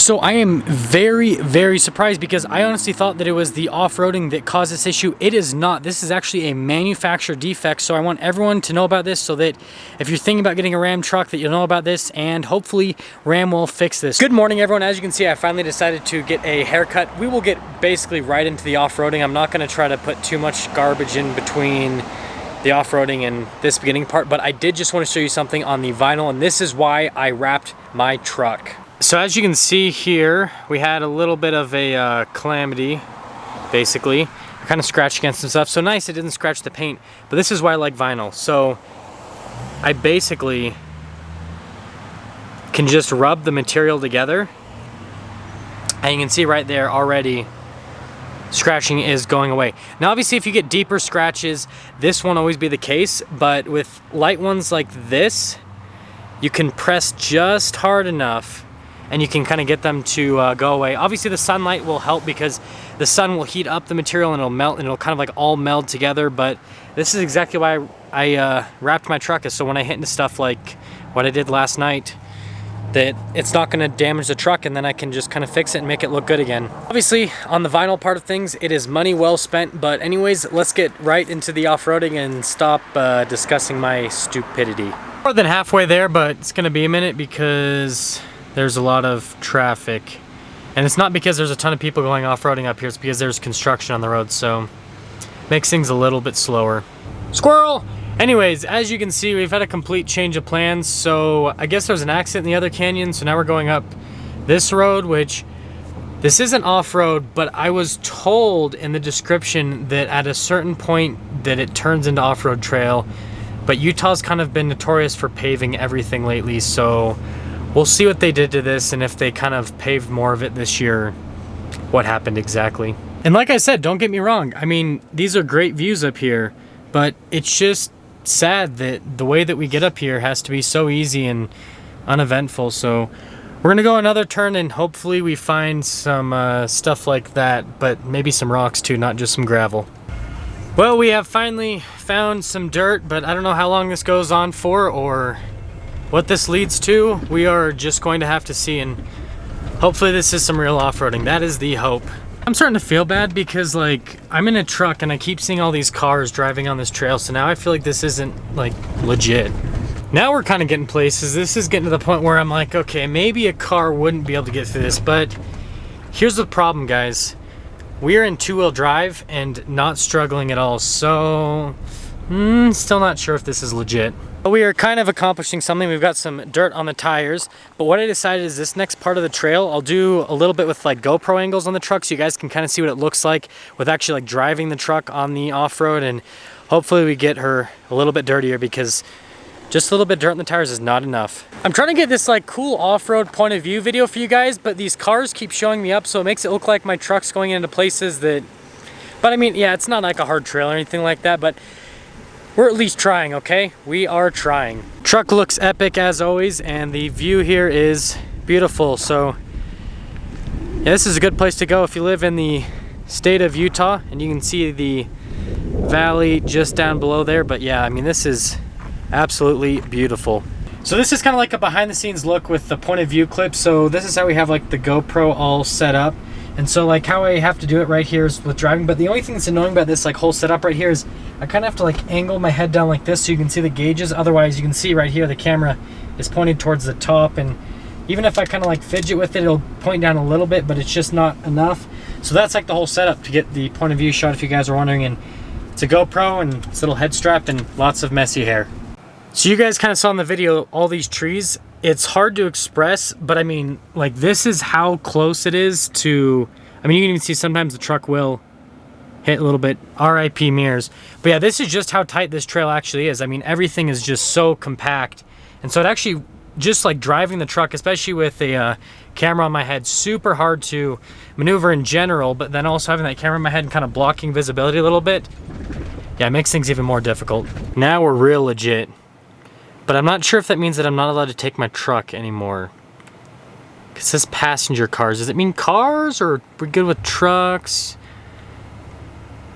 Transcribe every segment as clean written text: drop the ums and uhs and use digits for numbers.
So I am very, very surprised because I honestly thought that it was the off-roading that caused this issue. It is not. This is actually a manufacturer defect. So I want everyone to know about this so that if you're thinking about getting a Ram truck, that you'll know about this, and hopefully Ram will fix this. Good morning, everyone. As you can see, I finally decided to get a haircut. We will get basically right into the off-roading. I'm not going to try to put too much garbage in between the off-roading and this beginning part, but I did just want to show you something on the vinyl, and this is why I wrapped my truck. So as you can see here, we had a little bit of a calamity, basically. I kind of scratched against some stuff. So nice, it didn't scratch the paint, but this is why I like vinyl. So I basically can just rub the material together, and you can see right there already, scratching is going away. Now obviously if you get deeper scratches, this won't always be the case, but with light ones like this, you can press just hard enough and you can kind of get them to go away. Obviously the sunlight will help because the sun will heat up the material and it'll melt and it'll kind of like all meld together, but this is exactly why I wrapped my truck, is so when I hit into stuff like what I did last night, that it's not gonna damage the truck, and then I can just kind of fix it and make it look good again. Obviously, on the vinyl part of things, it is money well spent, but anyways, let's get right into the off-roading and stop discussing my stupidity. More than halfway there, but it's gonna be a minute because there's a lot of traffic. And it's not because there's a ton of people going off-roading up here, it's because there's construction on the road, so makes things a little bit slower. Squirrel! Anyways, as you can see, we've had a complete change of plans. So I guess there was an accident in the other canyon, so now we're going up this road, which this isn't off-road, but I was told in the description that at a certain point that it turns into off-road trail. But Utah's kind of been notorious for paving everything lately, so we'll see what they did to this, and if they kind of paved more of it this year, what happened exactly. And like I said, don't get me wrong, I mean, these are great views up here, but it's just sad that the way that we get up here has to be so easy and uneventful. So we're gonna go another turn and hopefully we find some stuff like that, but maybe some rocks too, not just some gravel. Well, we have finally found some dirt, but I don't know how long this goes on for or what this leads to. We are just going to have to see, and hopefully this is some real off-roading. That is the hope. I'm starting to feel bad because like I'm in a truck and I keep seeing all these cars driving on this trail, so now I feel like this isn't like legit. Now we're kind of getting places. This is getting to the point where I'm like, okay, maybe a car wouldn't be able to get through this, but here's the problem, guys. We're in two-wheel drive and not struggling at all, so still not sure if this is legit. We are kind of accomplishing something. We've got some dirt on the tires, but what I decided is this next part of the trail, I'll do a little bit with like GoPro angles on the truck so you guys can kind of see what it looks like with actually like driving the truck on the off-road, and hopefully we get her a little bit dirtier because just a little bit dirt on the tires is not enough. I'm trying to get this like cool off-road point of view video for you guys, but these cars keep showing me up, so it makes it look like my truck's going into places that, but I mean, yeah, it's not like a hard trail or anything like that, but we're at least trying, okay? We are trying. Truck looks epic as always, and the view here is beautiful. So yeah, this is a good place to go if you live in the state of Utah, and you can see the valley just down below there. But yeah, I mean, this is absolutely beautiful. So this is kind of like a behind the scenes look with the point of view clip. So this is how we have like the GoPro all set up. And so like how I have to do it right here is with driving, but the only thing that's annoying about this like whole setup right here is I kind of have to like angle my head down like this so you can see the gauges. Otherwise you can see right here the camera is pointed towards the top, and even if I kind of like fidget with it, it'll point down a little bit, but it's just not enough. So that's like the whole setup to get the point of view shot, if you guys are wondering. And it's a GoPro and it's a little head strap and lots of messy hair. So you guys kind of saw in the video all these trees. It's hard to express, but I mean, like, this is how close it is to, I mean, you can even see sometimes the truck will hit a little bit. RIP mirrors. But yeah, this is just how tight this trail actually is. I mean, everything is just so compact. And so it actually, just like driving the truck, especially with a camera on my head, super hard to maneuver in general, but then also having that camera in my head and kind of blocking visibility a little bit, yeah, it makes things even more difficult. Now we're real legit. But I'm not sure if that means that I'm not allowed to take my truck anymore. It says passenger cars. Does it mean cars, or we're good with trucks?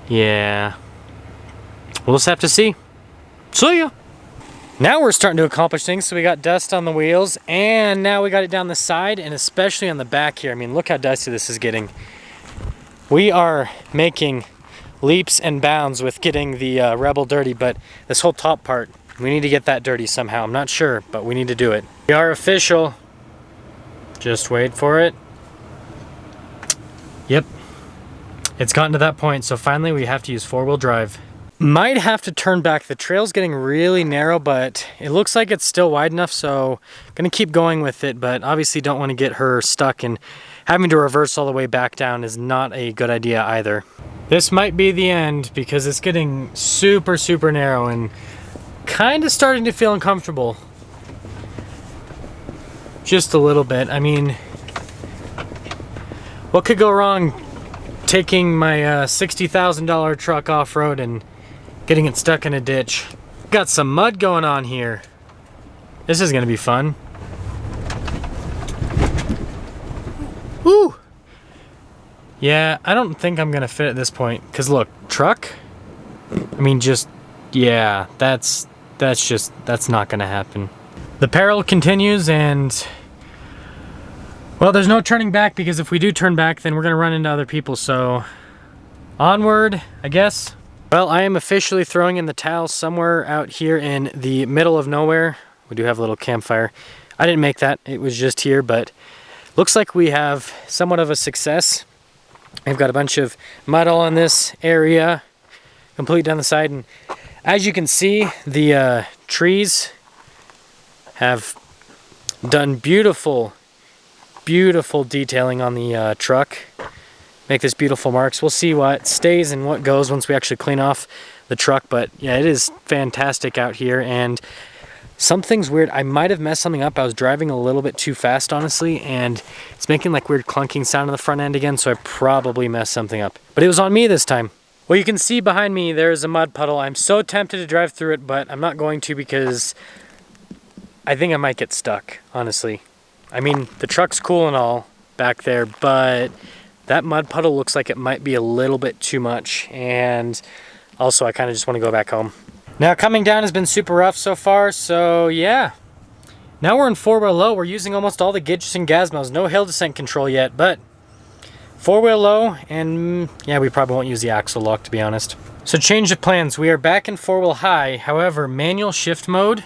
Yeah. We'll just have to see. See ya! Now we're starting to accomplish things. So we got dust on the wheels, and now we got it down the side, and especially on the back here. I mean, look how dusty this is getting. We are making leaps and bounds with getting the Rebel dirty, but this whole top part, we need to get that dirty somehow. I'm not sure, but we need to do it. We are official. Just wait for it. Yep. It's gotten to that point, so finally we have to use four-wheel drive. Might have to turn back. The trail's getting really narrow, but it looks like it's still wide enough, so I'm gonna keep going with it, but obviously don't want to get her stuck, and having to reverse all the way back down is not a good idea either. This might be the end because it's getting super, super narrow and kind of starting to feel uncomfortable. Just a little bit. I mean, what could go wrong taking my $60,000 truck off-road and getting it stuck in a ditch? Got some mud going on here. This is gonna be fun. Woo! Yeah, I don't think I'm gonna fit at this point. Cause look, truck? I mean, just, yeah, that's not gonna happen. The peril continues, and well, there's no turning back, because if we do turn back, then we're gonna run into other people, so onward, I guess. Well, I am officially throwing in the towel somewhere out here in the middle of nowhere. We do have a little campfire. I didn't make that, it was just here, but looks like we have somewhat of a success. We've got a bunch of mud all in this area, complete down the side, and as you can see, the trees have done beautiful detailing on the truck. Make this beautiful marks. We'll see what stays and what goes once we actually clean off the truck, but yeah, it is fantastic out here. And something's weird. I might have messed something up. I was driving a little bit too fast, honestly, and it's making like weird clunking sound on the front end again, so I probably messed something up. But it was on me this time. Well, you can see behind me there's a mud puddle. I'm so tempted to drive through it, but I'm not going to because I think I might get stuck, honestly. I mean, the truck's cool and all back there, but that mud puddle looks like it might be a little bit too much, and also I kind of just want to go back home. Now, coming down has been super rough so far, so yeah. Now we're in four-wheel low. We're using almost all the gidgets and gazmos. No hill descent control yet, but four-wheel low, and yeah, we probably won't use the axle lock, to be honest. So change of plans. We are back in four-wheel high. However, manual shift mode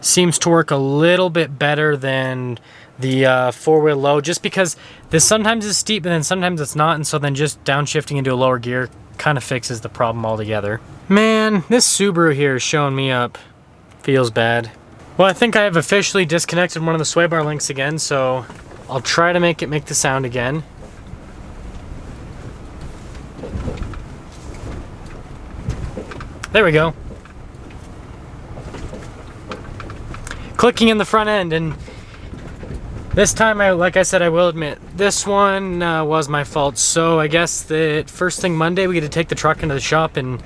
seems to work a little bit better than the four-wheel low, just because this sometimes is steep, but then sometimes it's not, and so then just downshifting into a lower gear kind of fixes the problem altogether. Man, this Subaru here is showing me up. Feels bad. Well, I think I have officially disconnected one of the sway bar links again, so I'll try to make it make the sound again. There we go. Clicking in the front end, and this time, like I said, I will admit, this one was my fault. So I guess that first thing Monday, we get to take the truck into the shop and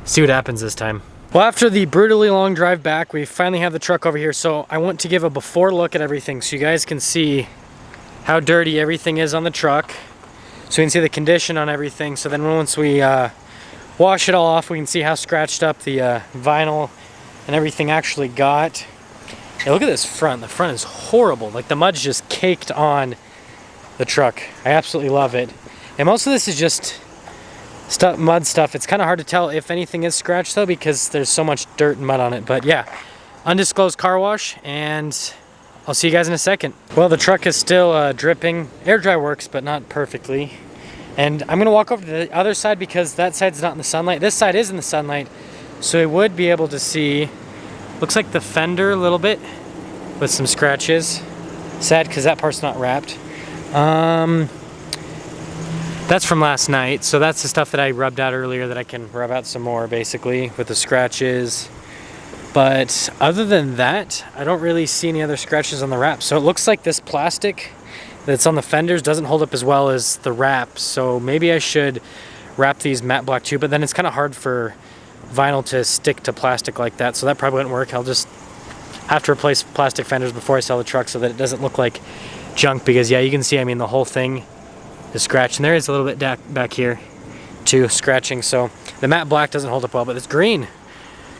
see what happens this time. Well, after the brutally long drive back, we finally have the truck over here. So I want to give a before look at everything so you guys can see how dirty everything is on the truck. So you can see the condition on everything. So then once we wash it all off, we can see how scratched up the vinyl and everything actually got. Hey, look at this front. The front is horrible. Like, the mud's just caked on the truck. I absolutely love it. And most of this is just mud stuff. It's kind of hard to tell if anything is scratched, though, because there's so much dirt and mud on it. But yeah, undisclosed car wash, and I'll see you guys in a second. Well, the truck is still dripping. Air dry works, but not perfectly. And I'm going to walk over to the other side because that side's not in the sunlight. This side is in the sunlight, so I would be able to see. Looks like the fender a little bit with some scratches. Sad because that part's not wrapped. That's from last night, so that's the stuff that I rubbed out earlier that I can rub out some more, basically, with the scratches. But other than that, I don't really see any other scratches on the wrap. So it looks like this plastic that's on the fenders doesn't hold up as well as the wrap, so maybe I should wrap these matte black too, but then it's kind of hard for vinyl to stick to plastic like that, so that probably wouldn't work. I'll just have to replace plastic fenders before I sell the truck so that it doesn't look like junk, because yeah, you can see, I mean, the whole thing is scratched, and there is a little bit back here too, scratching, so the matte black doesn't hold up well, but it's green.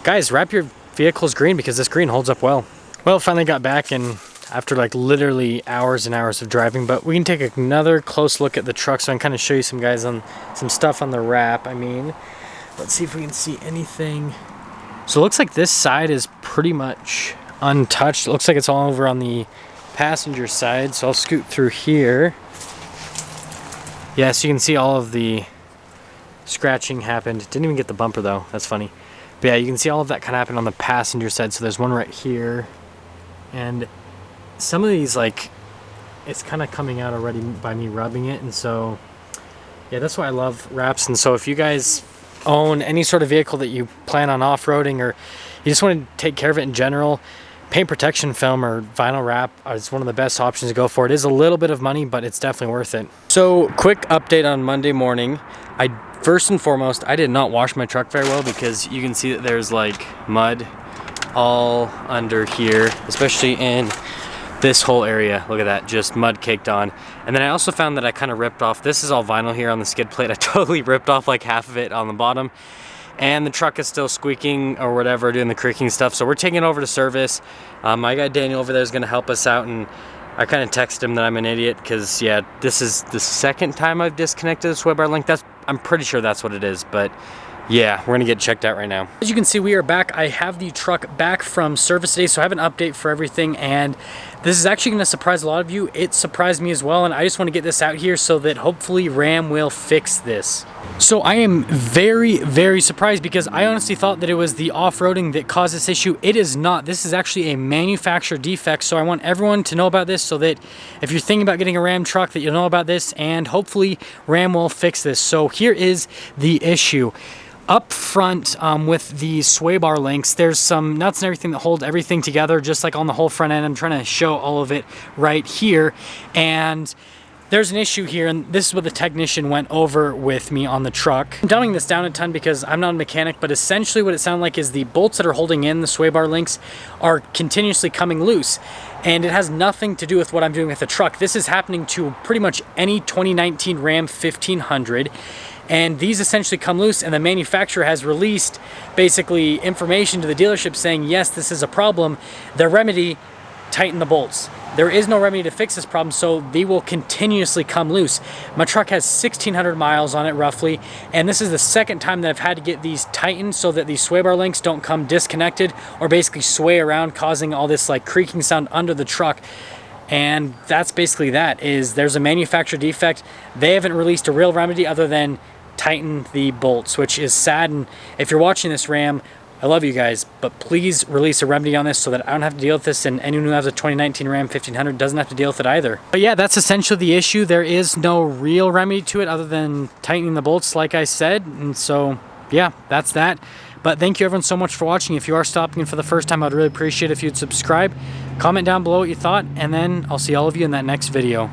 Guys, wrap your vehicle's green because this green holds up well. Well, finally got back, and after like literally hours and hours of driving, but we can take another close look at the truck so I can kind of show you some guys on some stuff on the wrap. I mean, let's see if we can see anything. So it looks like this side is pretty much untouched. It looks like it's all over on the passenger side, so I'll scoot through here. Yeah, so you can see all of the scratching happened. Didn't even get the bumper though, that's funny. But yeah, you can see all of that kind of happened on the passenger side. So there's one right here, and some of these, like, it's kind of coming out already by me rubbing it. And so yeah, that's why I love wraps. And so if you guys own any sort of vehicle that you plan on off-roading, or you just want to take care of it in general, paint protection film or vinyl wrap is one of the best options to go for. It is a little bit of money, but it's definitely worth it. So quick update on Monday morning. First and foremost, I did not wash my truck very well because you can see that there's like mud all under here, especially in this whole area. Look at that, just mud caked on. And then I also found that I kind of ripped off, this is all vinyl here on the skid plate. I totally ripped off like half of it on the bottom. And the truck is still squeaking or whatever, doing the creaking stuff. So we're taking it over to service. My guy Daniel over there is gonna help us out, and I kind of texted him that I'm an idiot because yeah, this is the second time I've disconnected the sway bar link. I'm pretty sure that's what it is, but yeah, we're gonna get checked out right now. As you can see, we are back. I have the truck back from service today, so I have an update for everything, and this is actually gonna surprise a lot of you. It surprised me as well, and I just wanna get this out here so that hopefully Ram will fix this. So I am very, very surprised because I honestly thought that it was the off-roading that caused this issue. It is not. This is actually a manufacturer defect, so I want everyone to know about this so that if you're thinking about getting a Ram truck, that you'll know about this, and hopefully Ram will fix this. So here is the issue. Up front with the sway bar links, there's some nuts and everything that hold everything together, just like on the whole front end. I'm trying to show all of it right here. And there's an issue here, and this is what the technician went over with me on the truck. I'm dumbing this down a ton because I'm not a mechanic, but essentially what it sounded like is the bolts that are holding in the sway bar links are continuously coming loose. And it has nothing to do with what I'm doing with the truck. This is happening to pretty much any 2019 Ram 1500. And these essentially come loose, and the manufacturer has released basically information to the dealership saying, yes, this is a problem. Their remedy, tighten the bolts. There is no remedy to fix this problem, so they will continuously come loose. My truck has 1,600 miles on it roughly, and this is the second time that I've had to get these tightened so that these sway bar links don't come disconnected or basically sway around, causing all this like creaking sound under the truck. And that's basically that, is there's a manufacturer defect. They haven't released a real remedy other than tighten the bolts, which is sad. And if you're watching this, Ram, I love you guys, but please release a remedy on this so that I don't have to deal with this, and anyone who has a 2019 Ram 1500 doesn't have to deal with it either. But yeah, that's essentially the issue. There is no real remedy to it other than tightening the bolts, like I said. And so yeah, that's that. But thank you everyone so much for watching. If you are stopping in for the first time, I'd really appreciate it if you'd subscribe, comment down below what you thought, and then I'll see all of you in that next video.